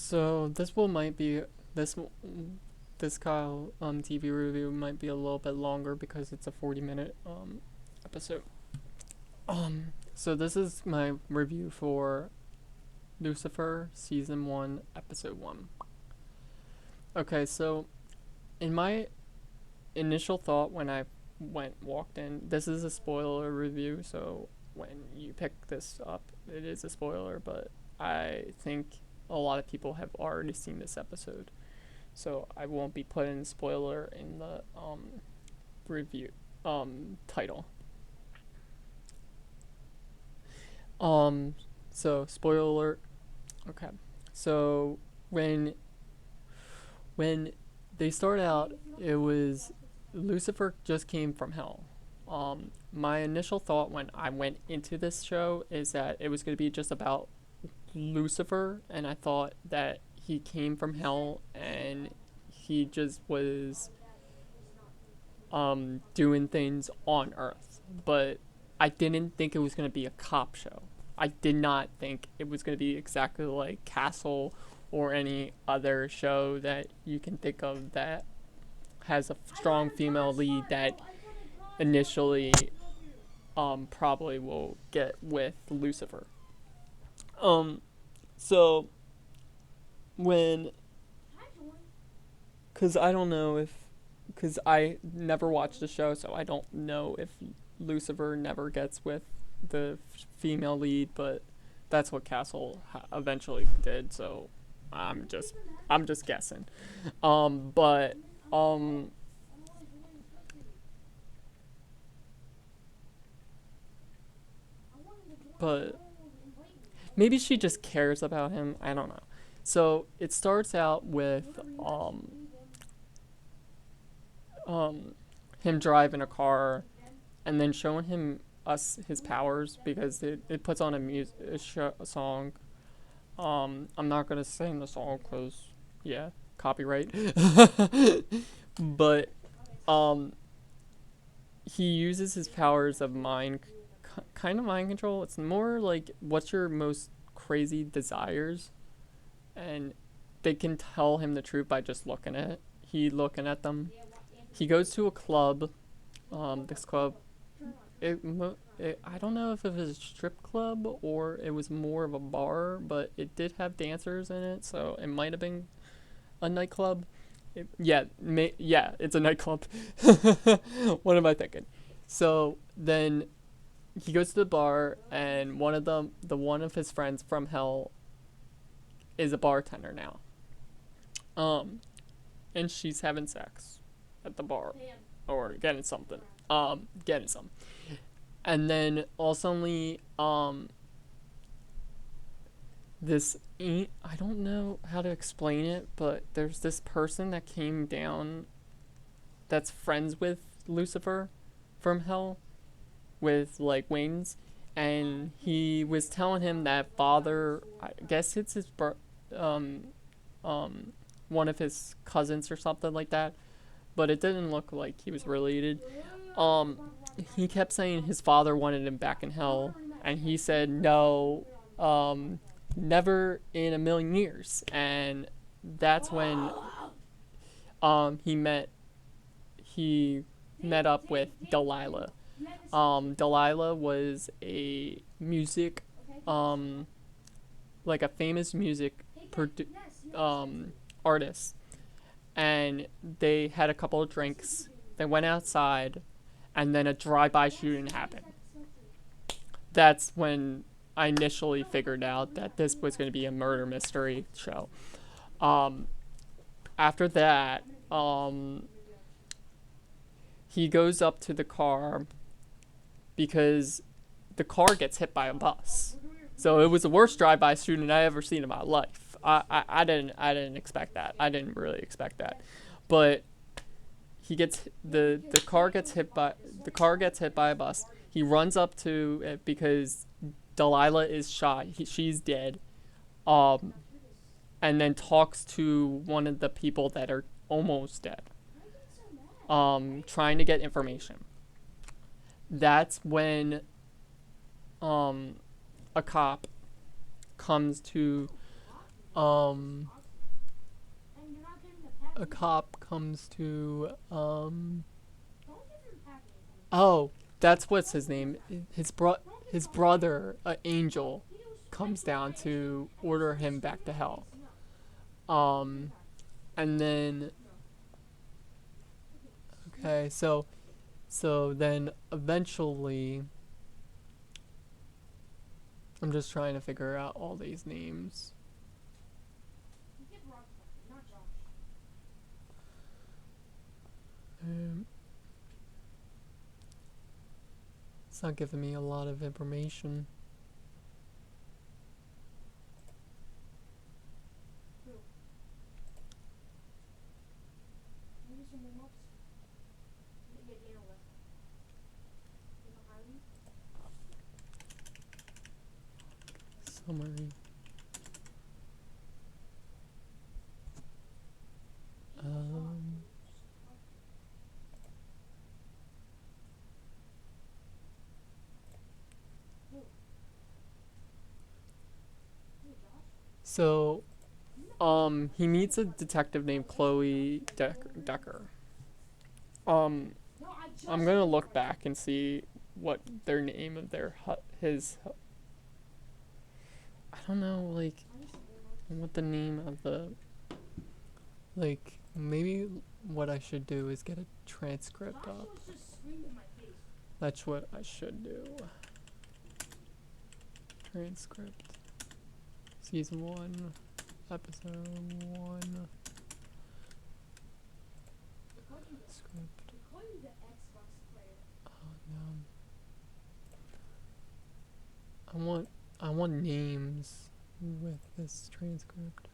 So this this Kyle TV review might be a little bit longer because it's a 40-minute episode. So this is my review for Lucifer season 1 episode 1. Okay, so in my initial thought when I walked in, this is a spoiler review, so when you pick this up, it is a spoiler, but I think a lot of people have already seen this episode, so I won't be putting spoiler in the review title. So spoiler alert. Okay, so when they start out, it was Lucifer just came from hell. My initial thought when I went into this show is that it was going to be just about Lucifer, and I thought that he came from hell and he just was doing things on Earth. But I didn't think it was going to be a cop show. I did not think it was going to be exactly like Castle or any other show that you can think of that has a strong female lead that initially probably will get with Lucifer. So when, because I don't know if, because I never watched the show, so I don't know if Lucifer never gets with the female lead, but that's what Castle eventually did, so I'm just guessing. But but maybe she just cares about him. I don't know. So it starts out with him driving a car, and then showing his powers, because it puts on a song. I'm not gonna sing the song because yeah, copyright. But he uses his powers of kind of mind control. It's more like, what's your most crazy desires, and they can tell him the truth by just looking at them. He goes to a club. This club, I don't know if it was a strip club or it was more of a bar, but it did have dancers in it, so it might have been a nightclub. Yeah, it's a nightclub. What am I thinking? So then he goes to the bar, and one of his friends from hell is a bartender now. And she's having sex at the bar, or getting something. Getting some. And then also, I don't know how to explain it, but there's this person that came down that's friends with Lucifer from hell, with like wings, and he was telling him that father, I guess it's his one of his cousins or something like that, but it didn't look like he was related. He kept saying his father wanted him back in hell, and he said no, never in a million years. And that's when he met up with Delilah. Delilah was a music, like a famous music artist, and they had a couple of drinks. They went outside, and then a drive-by shooting happened. That's when I initially figured out that this was going to be a murder mystery show. After that, he goes up to the car because the car gets hit by a bus. So it was the worst drive-by shooting I ever seen in my life. I didn't expect that. I didn't really expect that, but the car gets hit by a bus. He runs up to it because Delilah is shot. She's dead. And then talks to one of the people that are almost dead. Trying to get information. That's when a cop comes to um, a cop comes to, oh, that's what's his name. His brother, Angel, comes down to order him back to hell. Um, and then, okay, so then eventually, I'm just trying to figure out all these names. Um, it's not giving me a lot of information. Summary. So, he meets a detective named Chloe Decker. Um, I'm gonna look back and see what their name of his. I don't know, like, what the name of the. Like, maybe what I should do is get a transcript up. That's what I should do. Transcript. Season 1, episode 1. Script. Oh no. I want names with this transcript.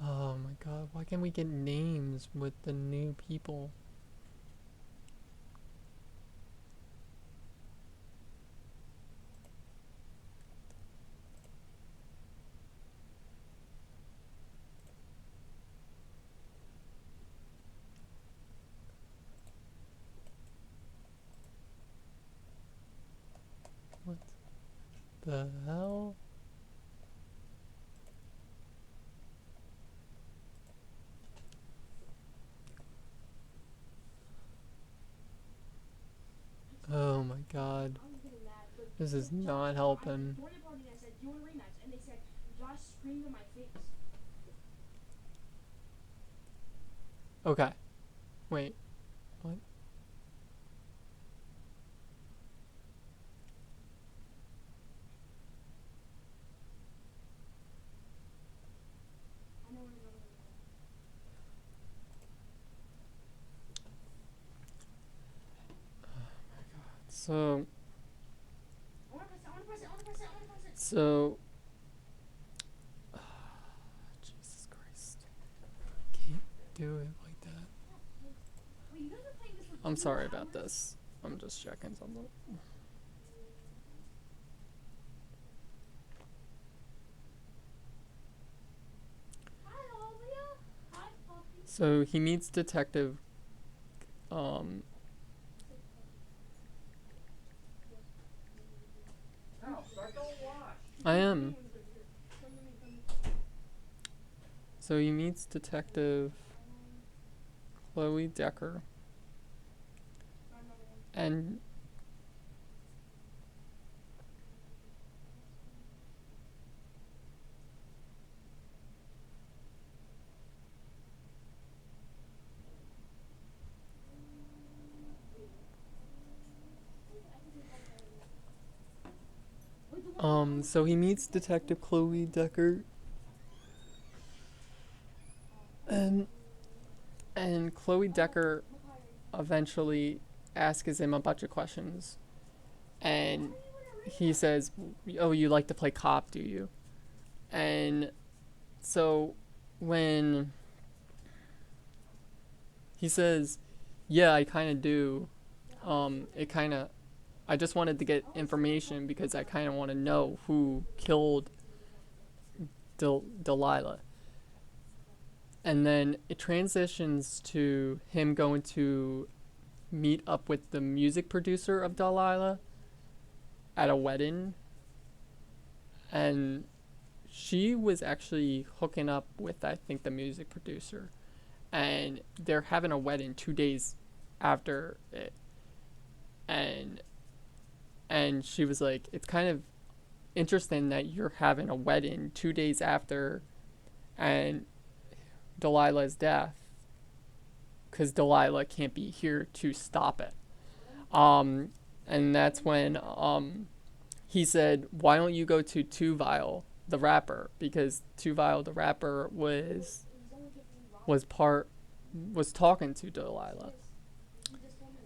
Oh my god, why can't we get names with the new people? What the hell? Oh my god. This is not helping. Okay. Wait. What? So, Jesus Christ. Can't do it like that. I'm sorry about this. I'm just checking something. So he meets Detective, I am. So he meets Detective Chloe Decker. And so he meets Detective Chloe Decker, and Chloe Decker eventually asks him a bunch of questions, and he says, "Oh, you like to play cop, do you?" And so when he says, "Yeah, I kind of do," it kind of, I just wanted to get information because I kind of want to know who killed Delilah. And then it transitions to him going to meet up with the music producer of Delilah at a wedding. and she was actually hooking up with, I think, the music producer, and they're having a wedding 2 days after it, and she was like, it's kind of interesting that you're having a wedding 2 days after and Delilah's death, because Delilah can't be here to stop it. And that's when he said, why don't you go to Tuvile the rapper, because Tuvile the rapper was talking to Delilah.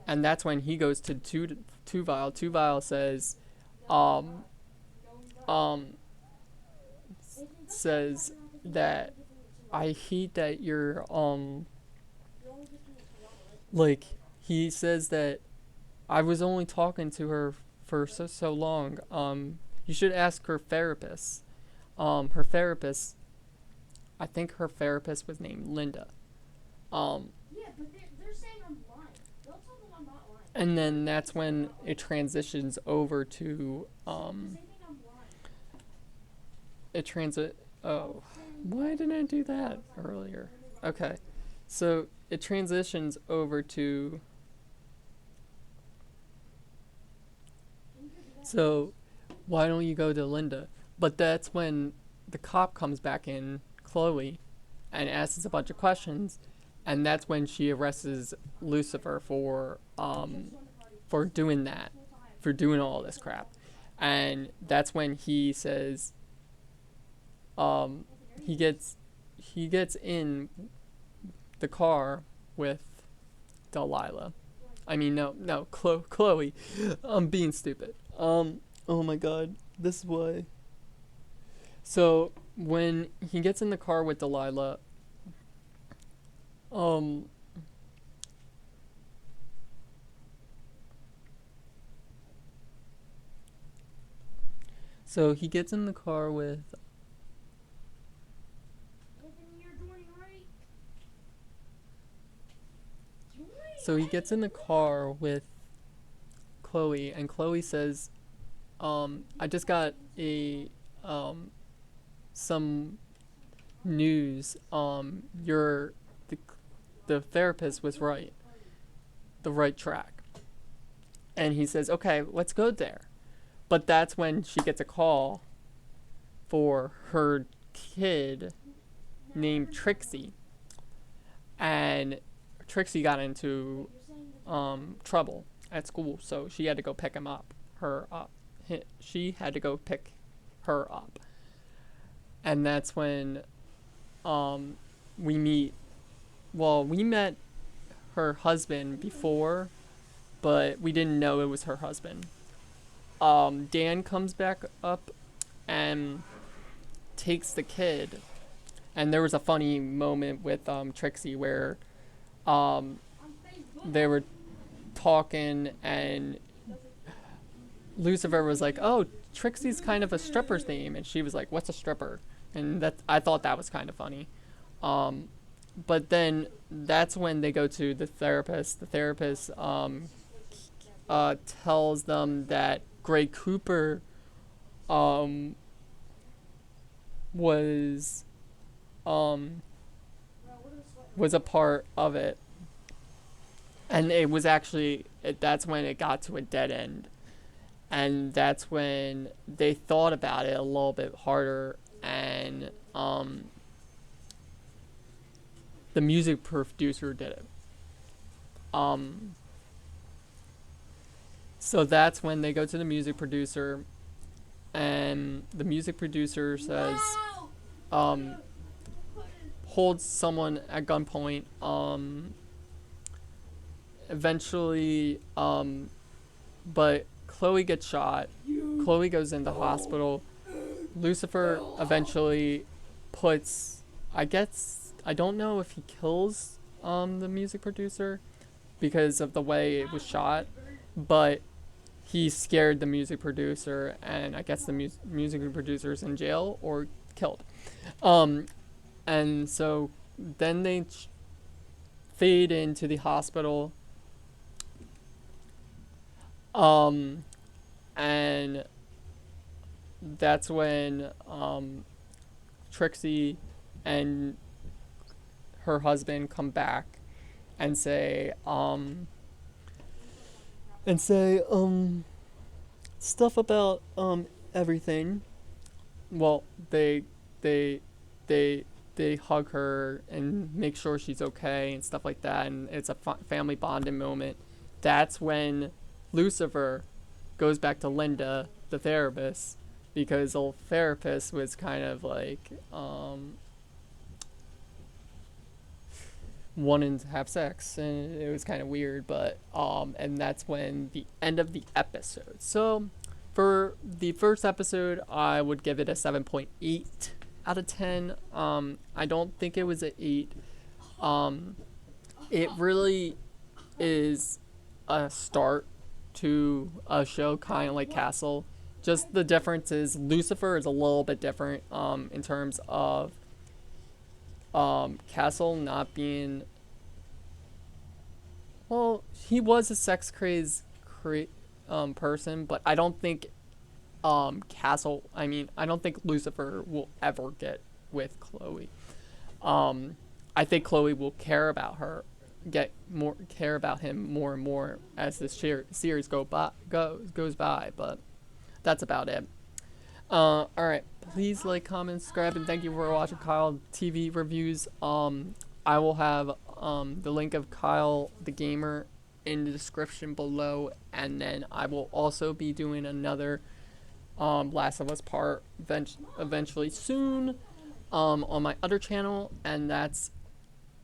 And that's when he goes to Tuvile. Tuvile says, says that I hate that you're, like, he says that I was only talking to her for so long. You should ask her therapist. Her therapist, I think her therapist was named Linda. Yeah, but they're saying I'm lying. They'll tell them I'm not lying. And then that's when it transitions over to They think I'm lying. Oh, why didn't I do that earlier? Okay, so it transitions over to. So, why don't you go to Linda? But that's when the cop comes back in, Chloe, and asks a bunch of questions, and that's when she arrests Lucifer for doing that, for doing all this crap, and that's when he says, he gets in the car with Delilah. I mean, no, Chloe. I'm being stupid. Oh my god, this is why. So when he gets in the car with Delilah, so he gets in the car with. So he gets in the car with Chloe, and Chloe says, I just got some news. The therapist was right. The right track. And he says, okay, let's go there. But that's when she gets a call for her kid named Trixie. And Trixie got into trouble at school, so she had to go pick him up. She had to go pick her up. And that's when we meet. Well, we met her husband before, but we didn't know it was her husband. Dan comes back up and takes the kid. And there was a funny moment with Trixie where they were talking, and Lucifer was like, oh, Trixie's kind of a stripper's name. And she was like, what's a stripper? And I thought that was kind of funny. But then that's when they go to the therapist. The therapist tells them that Gray Cooper was a part of it. And it was actually, that's when it got to a dead end. And that's when they thought about it a little bit harder, and the music producer did it. So that's when they go to the music producer, and the music producer says, holds someone at gunpoint. Eventually, but Chloe gets shot. Chloe goes into hospital. Lucifer eventually puts, I don't know if he kills the music producer because of the way it was shot, but he scared the music producer, and I guess the music producer's in jail or killed. And so then they fade into the hospital. And that's when Trixie and her husband come back and say stuff about everything. Well, they they they hug her and make sure she's okay and stuff like that, and it's a family bonding moment. That's when Lucifer goes back to Linda, the therapist, because the therapist was kind of like wanting to have sex, and it was kind of weird. But and that's when the end of the episode. So for the first episode, I would give it a 7.8 out of 10. I don't think it was an 8. It really is a start to a show kind of like Castle. Just the difference is Lucifer is a little bit different in terms of Castle not being, well, he was a sex crazed person, but I don't think I don't think Lucifer will ever get with Chloe. I think Chloe will care about him more and more as this series goes by, but that's about it. Alright, please like, comment, subscribe, and thank you for watching Kyle TV reviews. I will have the link of Kyle the Gamer in the description below, and then I will also be doing another Last of Us part eventually soon on my other channel, and that's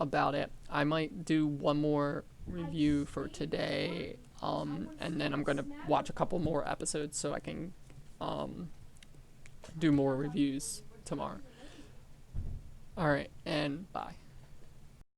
about it. I might do one more review for today, and then I'm gonna watch a couple more episodes so I can do more reviews tomorrow. Alright,